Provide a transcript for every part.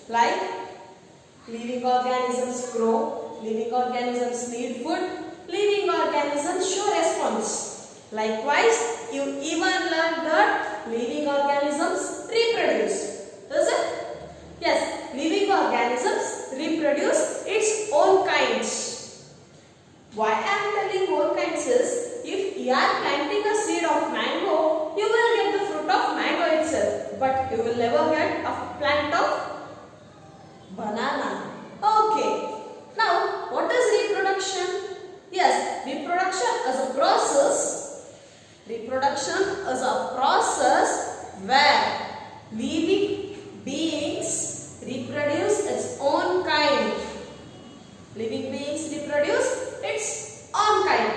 Like living organisms grow, living organisms need food, living organisms show response. Likewise, you even learned that living organisms reproduce. Is it? Yes, living organisms reproduce its own kinds. Why I am telling own kinds is, if you are planting a seed of mango, you will get the fruit of mango itself, but you will never get a plant of banana. Okay. Now, what is reproduction? Yes, reproduction is a process. Reproduction is a process where living beings reproduce its own kind. Living beings reproduce its own kind,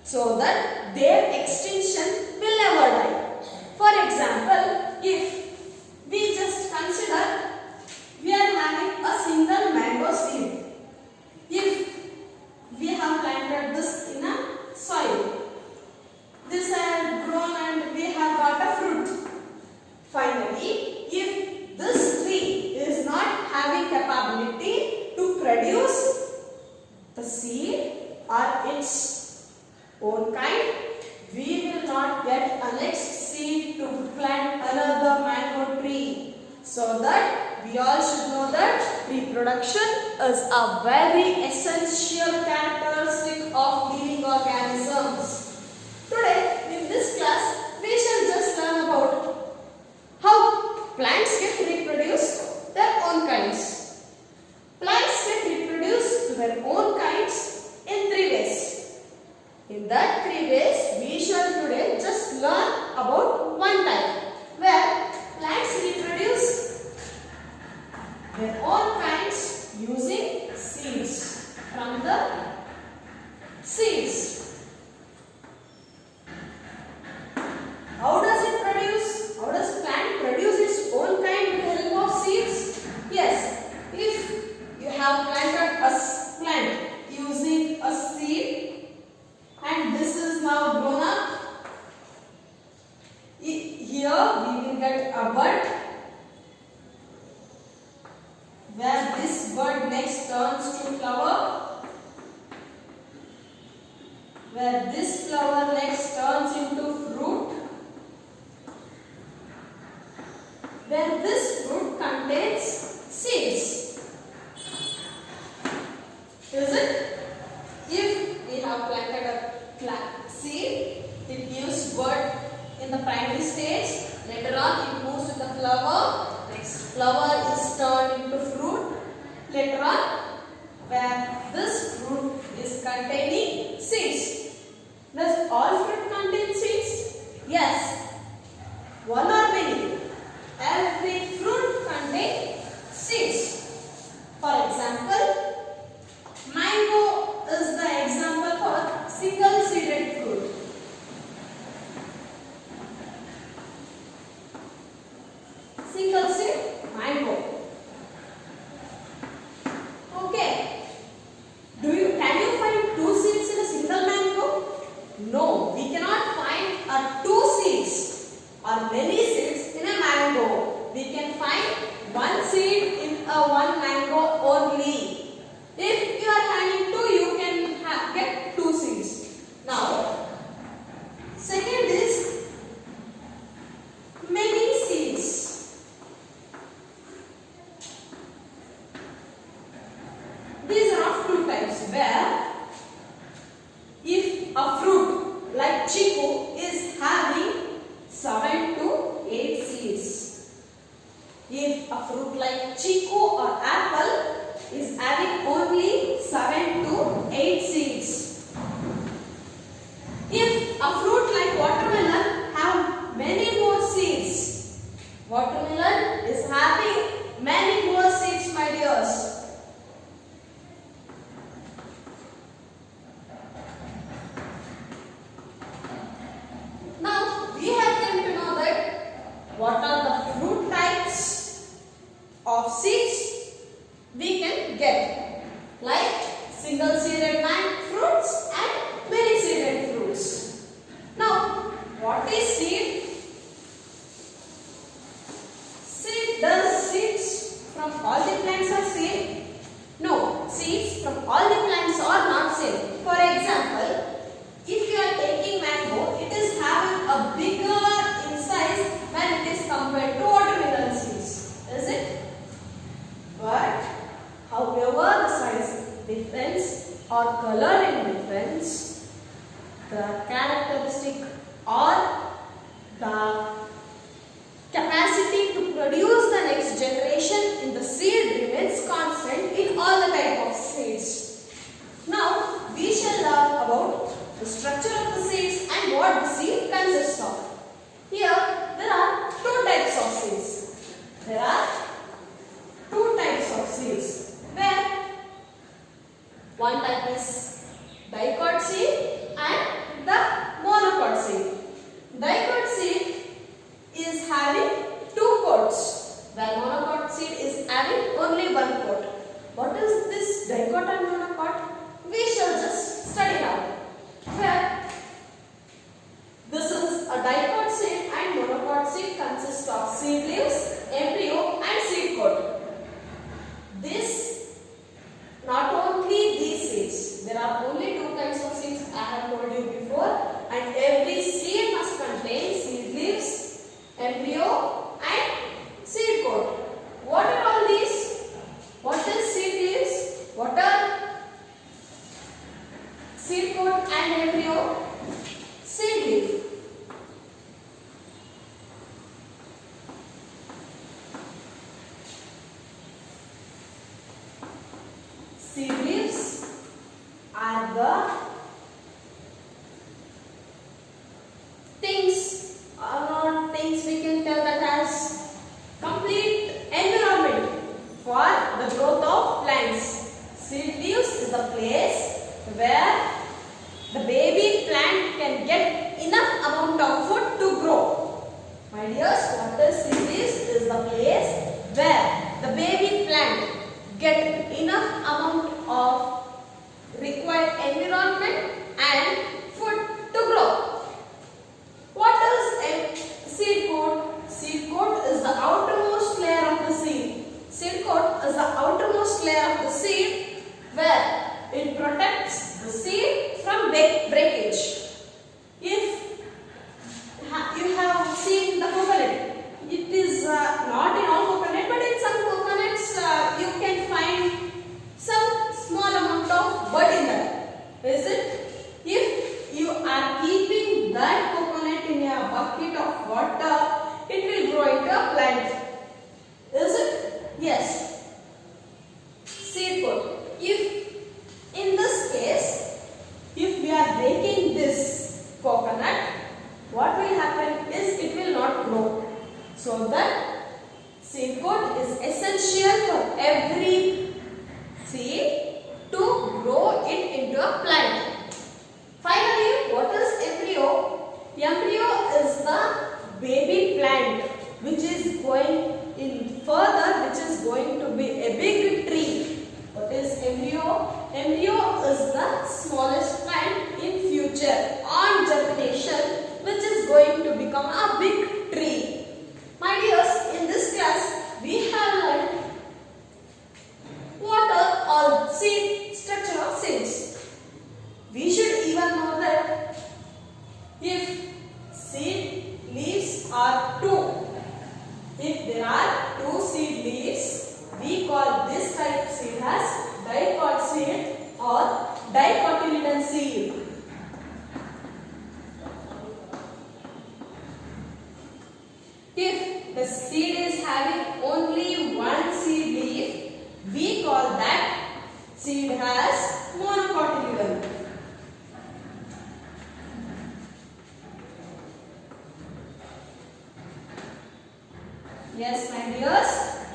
so that their extinction will never die. For example, if we just consider we are having a single mango seed. If we have planted this in a soil, this has grown and we have got a fruit. Finally, if this tree is not having capability to produce the seed or its own kind, we will not get a next seed to plant another mango tree. So that we all should know that reproduction is a very essential characteristic of living organisms. Today in this class we shall just learn about how plants get reproduced their own kinds. Plants get reproduced to their own kinds in 3 ways. In that 3 ways we shall today just learn about one type where plants reproduce their own kinds using seeds from the seeds. How does it produce? How does plant produce its own kind with the help of seeds? Yes, if you have planted a plant using a seed and this is now grown up, here we will get a bud, where this bud next turns to flower, where this flower next turns into fruit, where this fruit contains seeds. Is it? If we have planted a seed, it gives bud in the primary stage, later on it moves to the flower, next flower is turned into fruit, later on where this fruit is containing seeds. Does all fruit contain seeds? Yes. One or many? Every fruit contains seeds. For example, mango is the example for single seeded fruit. Single seed mango. Okay. Can you find 2 seeds in a single mango? No, we cannot find 2 seeds or many seeds in a mango. We can find 1 seed in a 1 mango only. If you are having 2, you can get 2 seeds. Now, second is many seeds. These are of 2 types, where if a fruit like chiku is having 7 to 8 seeds. If a fruit like chiku or apple is having only 7 to 8 seeds. If a fruit like watermelon have many more seeds. Watermelon is having many more seeds, my dears. Now we have come to know that what are the fruit types of seeds we can get, like single seeded fruits and many seeded fruits. Now, what is seed? Seed does seeds from from all the plants are same? No, seeds from all the plants are not same. For example, if you are taking mango, it is having a bigger in size when it is compared to watermelon seeds. Is it? But however the size difference or color in difference, the characteristic or the capacity to produce the next generation in the seed remains constant in all the type of seeds. Now we shall learn about the structure of the seeds and what the seed consists of. Here there are two types of seeds. There are two types of seeds where one type is dicot seed and the monocot seed. Dicot seed is having two coats, while monocot seed is having only one coat. What is this dicot and monocot? We shall just study now. Where this is a dicot seed and monocot seed consists of seed leaves, embryo and seed coat. This, not only these seeds, there are only two kinds of seeds I have told you before, and every seed must contain seed leaves, embryo and seed coat. What are all these? What is seed leaves? What are seed coat and embryo? Seed leaf. Seed leaves are the things, or not things, we can tell that as complete environment for the growth of plants. Seed leaves is the place where the baby plant can get enough amount of food to grow. My dears, what is seed leaves? Is the place where the baby plant get enough amount of required environment and food to grow. What is seed coat? Seed coat is the outermost layer of the seed. Seed coat is the outermost layer of the seed where it protects the seed from breakage. If you have seen the coconut, it is not in all coconut, but in some coconuts you can find some small amount of bud in that. Is it? If you are keeping that coconut in a bucket of water, it will grow into a plant. Is it? Yes. Seed coat. If in this case, if we are breaking this coconut, what will happen is it will not grow. So that seed coat is essential for every seed to grow it into a plant. Finally, what is embryo? Embryo is the baby plant which is going in further, which is going to be a big tree. What is embryo? Embryo is the smallest plant in future on germination, which is going to become a big tree. My dears, in this class we have learned what are all seed structure of seeds. We should even know that if seed leaves are two, if there are two seed leaves, we call this type seed as dicot seed or dicotyledon seed. If the seed is having only one seed leaf, we call that seed as monocotyledon. Yes, my dears,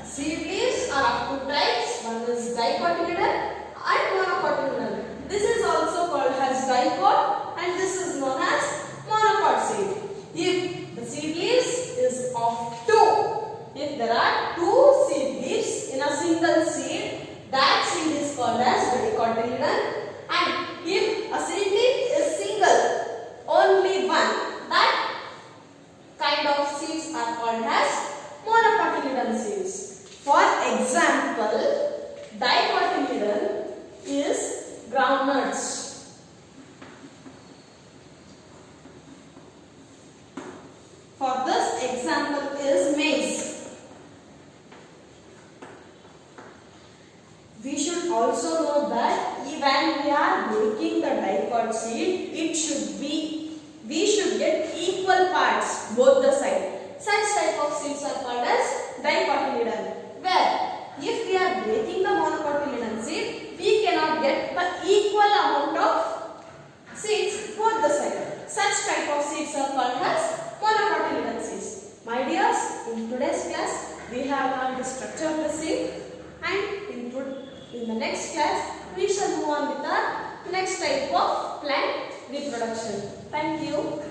seed leaves are of two types. One is dicotyledon and monocotyledon. This is also called as dicot and this is known as monocot seed. If the seed leaves is of two, if there are two seed leaves in a single seed, that seed is called as dicotyledon. And if a seed leaf is single, only one, that kind of seeds are called as monocotyledon seeds. For example, also know that when we are breaking the dicot seed, we should get equal parts both the side. Such type of seeds are called as dicotyledon. Where if we are breaking the monocotyledon seed, we cannot get the equal amount of seeds both the side. Such type of seeds are called as monocotyledon seeds. My dears, in today's class, we have learned the structure of the seed, and in the next class, we shall move on with the next type of plant reproduction. Thank you.